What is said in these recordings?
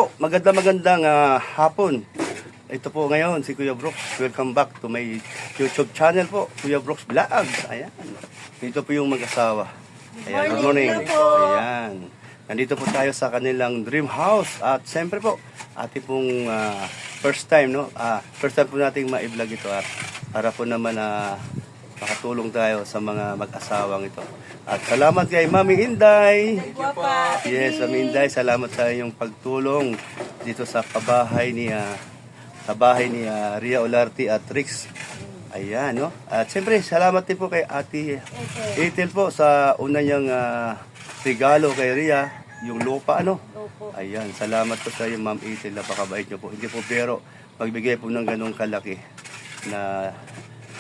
po, magandang hapon. Ito po ngayon si Kuya Brooks. Welcome back to my YouTube channel po, Kuya Brooks Vlog. Ayan. Dito po yung mag-asawa. Ayan, good morning. Ayan. Nandito po tayo sa kanilang dream house. At siyempre po, ating pong first time, no? First time po nating ma-vlog ito. At para po naman makatulong tayo sa mga mag-asawang ito. At salamat kay Mami Inday. Yes, Mami Inday, salamat sa iyong pagtulong dito sa bahay ni Ria Olarte at Rix. Ayan, no? At siyempre, salamat din po kay Ate Ethel po sa una niyang regalo kay Ria, yung lupa, ano? Ayan, salamat po sa iyo, Ma'am Ethel, napakabait niyo po. Hindi po pero magbigay po ng ganong kalaki na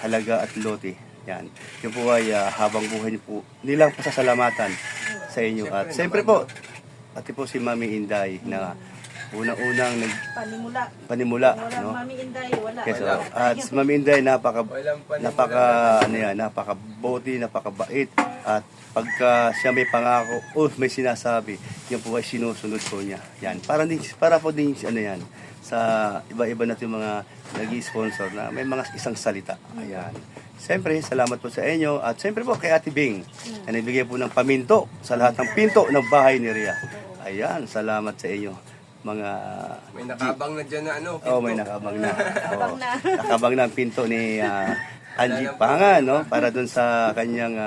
halaga at lote. Yan. Yung po ay habang buhay niyo po, nilang pasasalamatan sa inyo. At siyempre po, ati po si Mami Inday na unang-unang panimula, no? Mami Inday, wala. Yes, at si Mami Inday napaka-boti, napakabait. At pagka siya may pangako, may sinasabi, yun po ay sinusunod po niya. Yan. Para po din yan, sa iba-iba natin mga nag-i-sponsor na may mga isang salita. Ayan. Siyempre, salamat po sa inyo. At siyempre po kay Ate Bing, na nagbigay po ng paminto sa lahat ng pinto ng bahay ni Ria. Ayan, salamat sa inyo. Mga may nakabang na dyan na ano, pinto. May nakabang na. Nakabang na ang pinto ni Angie Pangan, no? Para dun sa kanyang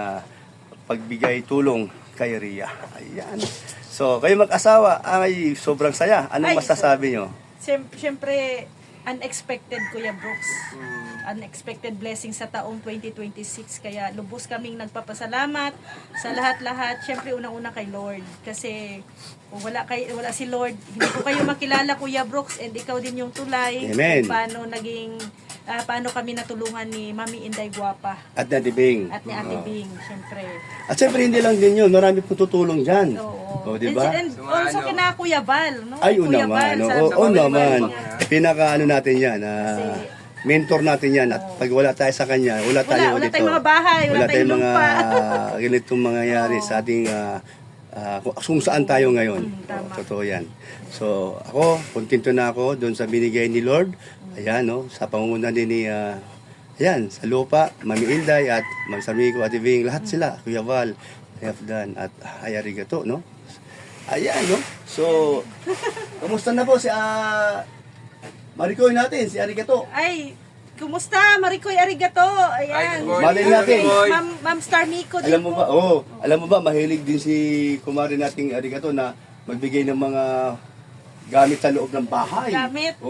pagbigay tulong kay Ria. Ayan. So, kayo mag-asawa ay sobrang saya. Anong masasabi nyo? Siyempre, unexpected, Kuya Brooks. Unexpected blessing sa taong 2026. Kaya lubos kaming nagpapasalamat sa lahat-lahat. Siyempre, unang-una kay Lord. Kasi kung wala si Lord, hindi ko kayo makilala, Kuya Brooks, and ikaw din yung tulay. Amen. Paano kami natulungan ni Mami Inday Guapa. At ni Ate Bing. At ni Ate Bing, siyempre. At siyempre, hindi lang din yun. Marami po tutulong dyan. Oo. O, diba? And also kina Kuya Bal, no? Ay, Kuya naman. Bal, Oo naman. Pinaka-ano natin yan. Mentor natin yan. At pag wala tayo sa kanya, wala tayo wala dito. tayong mga bahay, wala tayong mga lupa. ganitong mangyayari sa ating kung saan tayo ngayon. Tama. Totoo yan. So, ako, kontento na ako doon sa binigay ni Lord. Ayan, no, sa pangunguna din ni ayan, sa lupa, Mami Inday at Ma'am Sarmico, Ate Bing, lahat sila, Kuya Val, Dan at Arigato, no? Ayan, no? So, kamusta na po si Maricoy natin, si Arigato? Ay, kumusta? Maricoy Arigato. Ayan. Malay natin. Ma'am Starmico din Alam mo ba, alam mo ba, mahilig din si kumari nating Arigato na magbigay ng mga gamit sa loob ng bahay. Gamit?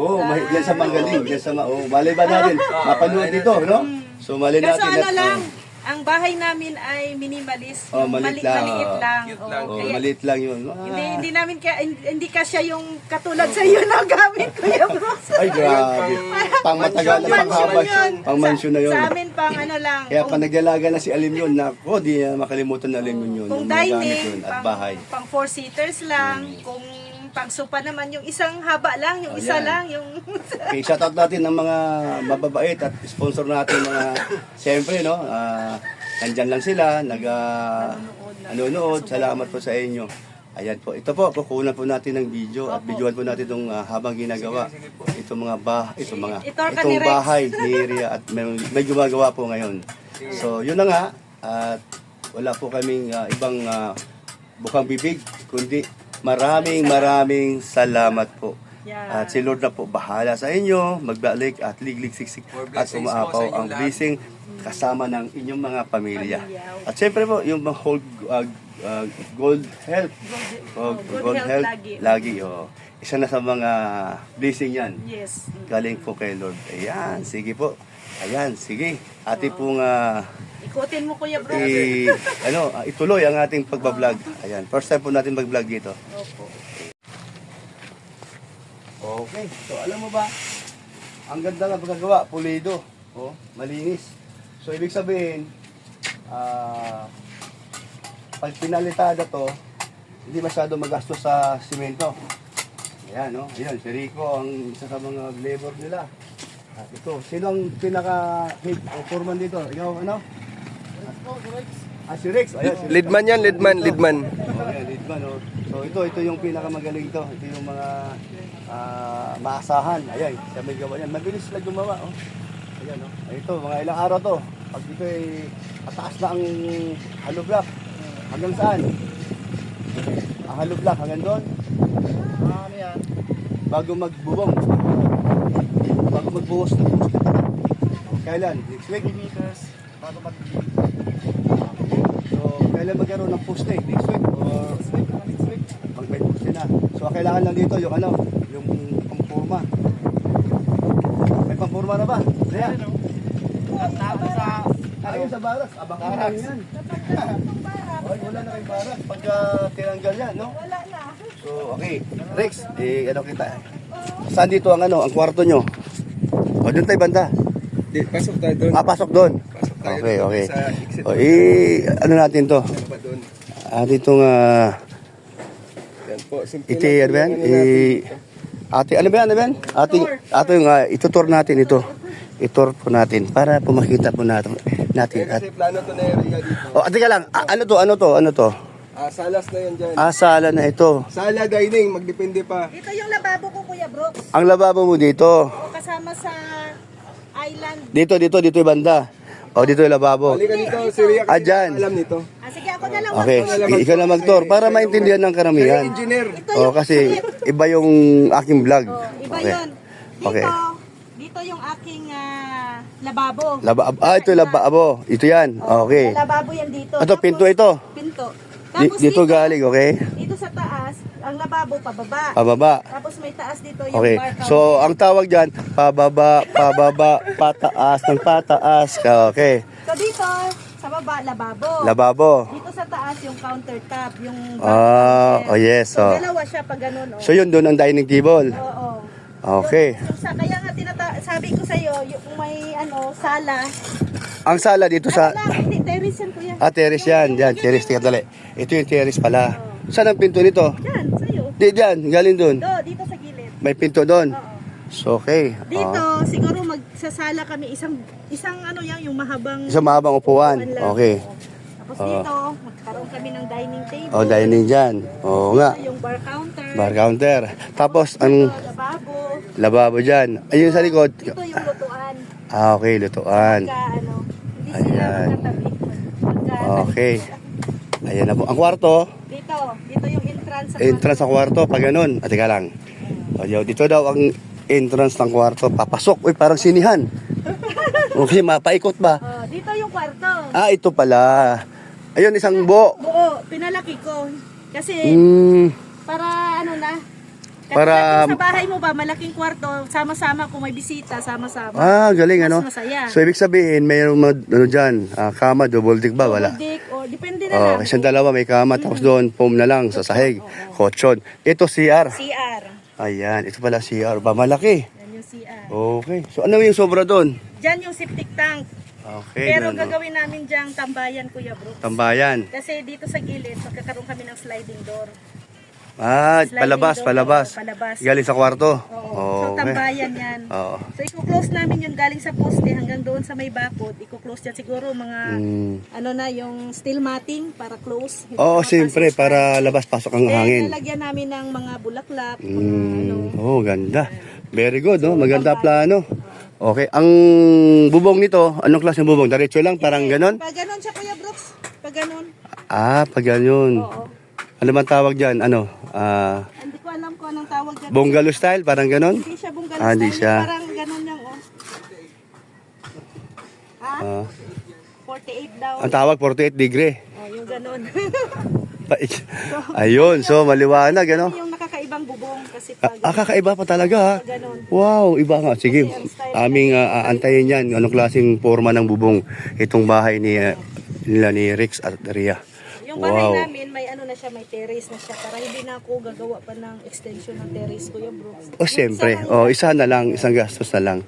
Yan sa magaling. Yan sa malay ba natin? Mapanood dito, no? So, malay Kaso natin. ano lang, ang bahay namin ay minimalist. Maliit lang. Maliit lang. Cute lang. Kaya Maliit lang yun. hindi namin hindi kasya yung katulad sa iyo na gamit, Kuya Brooks. Ay, grabe. Pang matagal na panghabas. Pang mansyon na yun. Sa amin pang ano lang. Kaya pag nagyalaga na si Alim yun, nako, di makalimutan na Alim yun. Kung Yung mga gamit dining, yun at bahay. pang 4-seaters lang. Kung pang sopa naman, yung isang haba lang, yung isa Ayan. lang, yung... Okay, shoutout natin ng mga mababait at sponsor natin mga, siyempre, no, nandyan lang sila, nanonood. Salamat po sa inyo. Ayan po, ito po, kukunan po natin ng video at videoan po natin itong habang ginagawa. Itong itong bahay ni Ria at may gumagawa po ngayon. So, yun na nga, at wala po kaming ibang bukang bibig, kundi maraming salamat po. Yeah. At si Lord na po bahala sa inyo, magbalik at liglig siksik at umaapaw ang blessing kasama ng inyong mga pamilya. At siyempre po, yung whole gold health. Gold health lagi. Isa na sa mga blessing yan. Yes. Galing po kay Lord. Ayan, sige po. Ayan, sige. Ate pong Ikutin mo, Kuya Bro. ituloy ang ating pagbablog. Ayan, first time po natin mag-vlog dito. Opo. Okay, so alam mo ba, ang ganda nga pagkagawa, pulido, malinis. So ibig sabihin, pag pinalitada to, hindi masyado magastos sa simento. Ayan, no? Ayan, si Rico, ang isa sa mga labor nila. At ito, sino ang pinaka-head o foreman dito? Ikaw, ano? Si Rex. Ayan, si Rex. Leadman yan, leadman. Ayan, leadman, no? So So ito yung pinakamagaling to. Ito yung mga maasahan. Ayan, siya may gawa yan. Mabilis sila gumawa. Oh. Ayan, oh. Ito, mga ilang araw to. Pag dito ay ataas na ang hollow block. Hanggang saan? Ang hollow block hanggang doon. Ano yan? Bago magbubong. Bago magbuhos na poste. Kailan? Next week? 3 meters. Bago mag So, kailan magkaroon ng poste? Next week? Or next week. may poste na. So, kailangan lang dito yung ano, yung pampurma. May pampurma na ba? Kaya? Tapos sa Ayun sa baras. Abang lang yan. Ay, wala na kayong baras. Pagka tinanggal yan, no? Wala na. So, okay. Rex, ano kita? Saan dito ang ano, ang kwarto nyo? O, doon tayo banda. Di, pasok tayo doon. Pasok doon. Pasok tayo Okay, doon okay. Sa exit. O, ano natin to? Ano ba doon? Dito nga, Yan po. Simple iti, lang ano ba yan? po yung ano natin. Ate, ano ba yan? Ano ba yan? Ate yung, itutur natin ito. Itur po natin para po makita po natin. Eh, kasi plano to na area dito. O, ate ka lang. Ano to? Salas na yan dyan. Sala na ito. Sala, dining, magdepende pa. Ito yung lababo ko, Kuya Brooks. Ang lababo mo dito. O kasama sa island. Dito yung banda. O, dito yung lababo. Halika dito, si Ria kasi Dyan. alam nito. Sige, ako na lang. Okay, ikaw na mag-tour para maintindihan ng Siya karamihan. yung engineer. O, kasi iba yung aking vlog. Iba Okay. yun. Dito, Okay. dito yung aking lababo. Ito yung lababo. Ito yan. Okay. Lababo yan dito. Ito, pinto ito. Pinto. Tapos Dito galing, okay? Dito sa taas, ang lababo pababa. Pababa. Tapos may taas dito yung Okay. bar counter. So, ang tawag dyan, pababa, pataas, ng pataas. Okay. So dito, sa baba, lababo. Lababo. Dito sa taas, yung countertop, yung bar counter. Oh, yes. So, Oh. dalawa siya pag ganun. Oh. So, yun doon ang dining table. Oo. Okay. Kaya nga sabi ko sa iyo, yung may sala. Ang sala dito sa... Hindi, terrace yan, kuya. terrace yan. Diyan, terrace. Tika dali. Ito yung terrace pala. Saan ang pinto nito? Diyan, sa'yo. Diyan, galing doon. Dito sa gilid. May pinto doon. Oo. So, okay. Dito, siguro magsasala kami isang yung mahabang Isang mahabang upuan. lang. Okay. Oo. Tapos dito, magkaroon kami ng dining table. O, dining dyan. Oo nga. Yung bar counter. Bar counter. Tapos, ang Lababo. lababo dyan. Ayun sa likod. Ito yung lutuan. Okay, lutuan. Hindi sila Ayan. magkatabi. Okay. Ayan na po. Ang kwarto, Dito yung entrance sa entrance sa kwarto, pag ganun. Teka lang. O, dito daw ang entrance ng kwarto. Papasok. Uy, parang sinihan. Okay, mapaikot ba? Dito yung kwarto. Ito pala. Ayun, isang buo. Buo, pinalaki ko. Kasi para kasi Para- sa bahay mo ba, malaking kwarto, sama-sama kung may bisita, sama-sama. Galing ano. Mas masaya. So, ibig sabihin, mayroong dyan, kama, double deck ba? Wala. Dick, o depende na lang. Isang dalawa may kama, tapos doon, foam na lang sa sahig. Kotsyon. Ito, CR. CR. Ayan, ito pala CR ba? Malaki. Yan yung CR. Okay. So, ano yung sobra doon? Diyan yung septic tank. Okay. Pero ganun, no? gagawin namin diyang tambayan, Kuya Brooks. Tambayan. Kasi dito sa gilid, magkakaroon kami ng sliding door. Sliding Palabas, door, palabas. palabas. Galing sa kwarto. Oo. So, tambayan yan. Oo. So, i-close namin yun galing sa poste hanggang doon sa may bakod. I-close yan siguro mga, yung steel matting para close. Hindi Oo, makapasok siyempre, sa- para labas-pasok ang Then, hangin. lalagyan namin ng mga bulaklak, mga Ganda. Very good, no? Maganda plano. Okay, ang bubong nito, anong klase ng bubong? Diretso lang, parang ganon? Pag ganon siya, Kuya Brooks. Pag ganon. Pag ganyan. Oo. Ano man tawag dyan? Hindi ko alam kung anong tawag dyan. Bungalow style, parang ganon? Hindi siya bungalow Hindi style, siya. Parang ganon yung, 48 daw. Ang tawag, 48 degree. Yung ganon. Ayun, so maliwanag, ano? Yung nakakaibang bubong kasi pag Kakaiba pa talaga, ha? ganon. Wow, iba nga. Sige, aming aantayin yan. Anong klaseng forma ng bubong itong bahay nila ni Rex at Ria. Yung bahay Wow. namin, may siya, may terrace na siya. Para hindi na ako gagawa pa ng extension ng terrace, Kuya Brooks. Siyempre. Isa na lang, isang gastos na lang.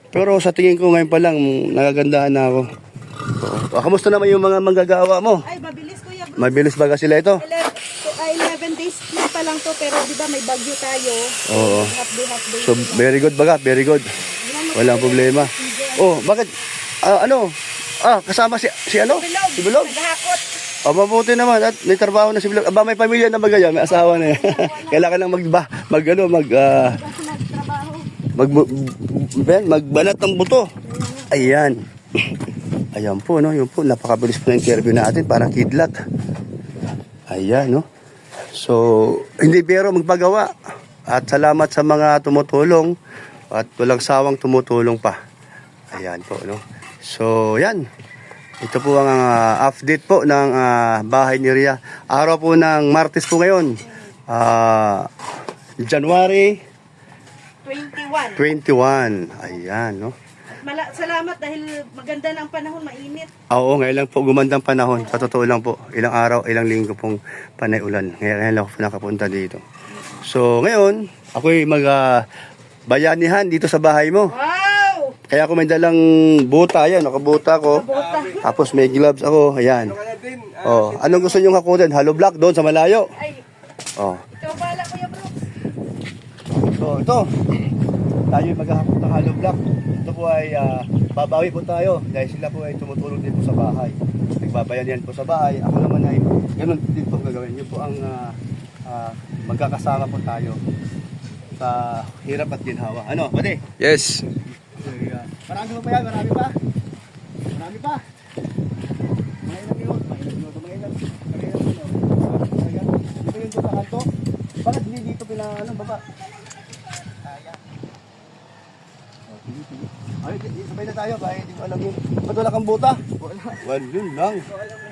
Pero sa tingin ko ngayon pa lang, nagagandahan na ako. Kamusta naman yung mga manggagawa mo? Ay, mabilis, Kuya Brooks. Mabilis ba sila ito? 11 days pa lang to, pero di ba may bagyo tayo. Oo. Half day. So, very good baga, very good. Walang problema. Bakit? Kasama si ano? Si Bilog? Naghakot. Mabuti naman at may trabaho na si Vlog. Aba, may pamilya na ba ganyan? May asawa na yan. Kailangan lang magbanat ng buto. Ayan. Ayan po, no? Yun po, napakabilis po ng interview natin. Parang kidlat. Ayan, no? So, hindi pero magpagawa. At salamat sa mga tumutulong. At walang sawang tumutulong pa. Ayan po, no? So, yan. Ito po ang update po ng bahay ni Rhea. Araw po ng Martes po ngayon. January 21. Ayan, no? Salamat dahil maganda na ang panahon, mainit. Oo, ngayon lang po gumandang panahon. Sa totoo lang po, ilang araw, ilang linggo pong panay ulan. Ngayon lang po nakapunta dito. So, ngayon, ako'y bayanihan dito sa bahay mo. Wow! Kaya ako may dalang buta, ayan, nakabuta ko. Tapos may gloves ako, ayan. Ano ka na din? Oh, anong gusto niyong hakutin? Hollow block doon sa malayo. Ay, Oh. ikaw bala, Kuya Brooks. So, ito. Tayo maghahakot ng hollow block. Ito po ay babawi po tayo dahil sila po ay tumutulong din po sa bahay. Nagbabayan yan po sa bahay. Ako naman ay ganun din po gagawin. Yun po ang magkakasama po tayo sa hirap at ginhawa. Ano, pati? Yes. Marami pa yan, marami pa. Marami pa. Mga ilang minuto, mga ilang dito yung sa kanto. Bakit hindi dito baba? Ay, sabay na tayo, kahit hindi ko alam yun. Ba't wala kang buta? Well, yun lang.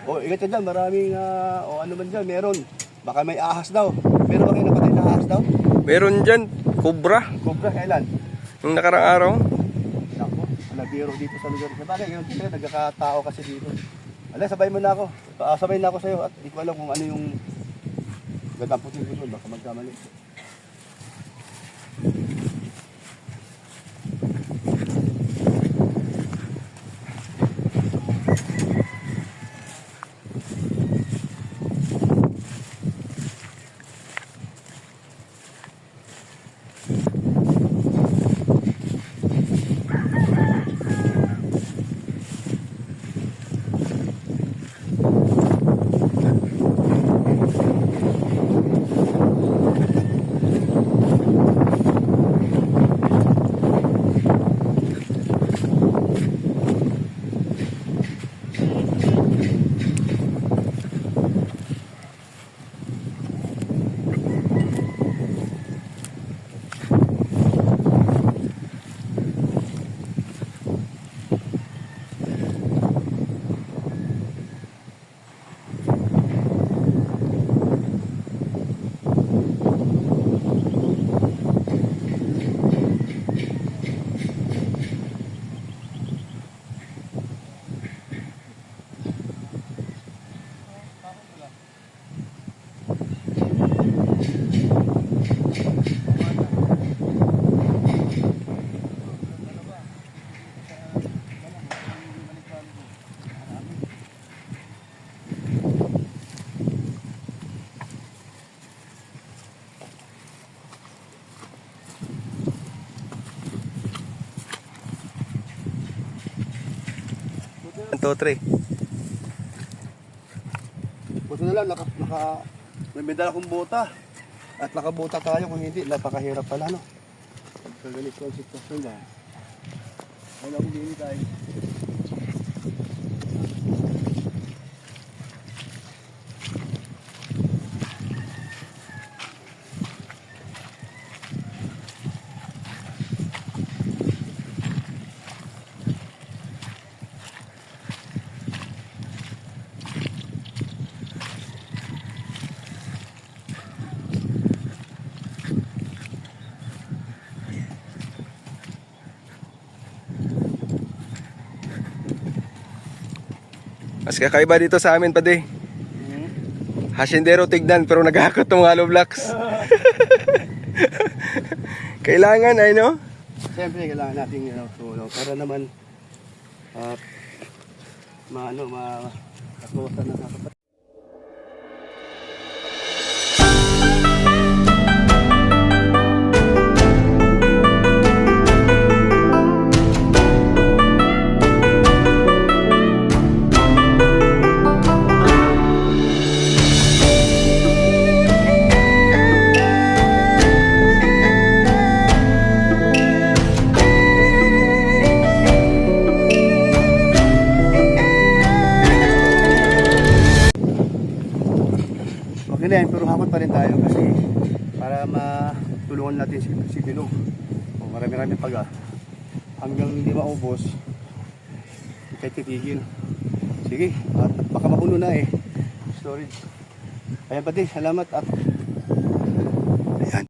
O, ingat ka dyan, maraming, ano man dyan, meron. Baka may ahas daw. Meron ba kayo napatay na ahas daw? Meron dyan, cobra. Cobra, kailan? Yung nakarang araw. Ako, biro dito sa lugar. Sabagay, ganun din, nagkakatao kasi dito. Ala, sabay mo na ako. Sabay na ako sa'yo at hindi ko alam kung ano yung gandang puting dito. Baka magkamali. One, two, three. Buti na lang, may medal akong buta. At nakabuta tayo, kung hindi, napakahirap pala, no? Pagkaganito ang sitwasyon ba? Wala akong dini tayo. Mas kakaiba dito sa amin, pade. Hasyendero tignan pero naghakot ng hollow blocks. Kailangan ay no? Siyempre, kailangan natin tulong para naman katuwasan na nakapatid. ganyan, pero hapon pa rin tayo kasi para matulungan natin si Bilog. O, marami-rami pag hanggang hindi maubos, hindi tayo titigil. Sige, at baka mapuno na eh. Storage. Ayan pati, salamat at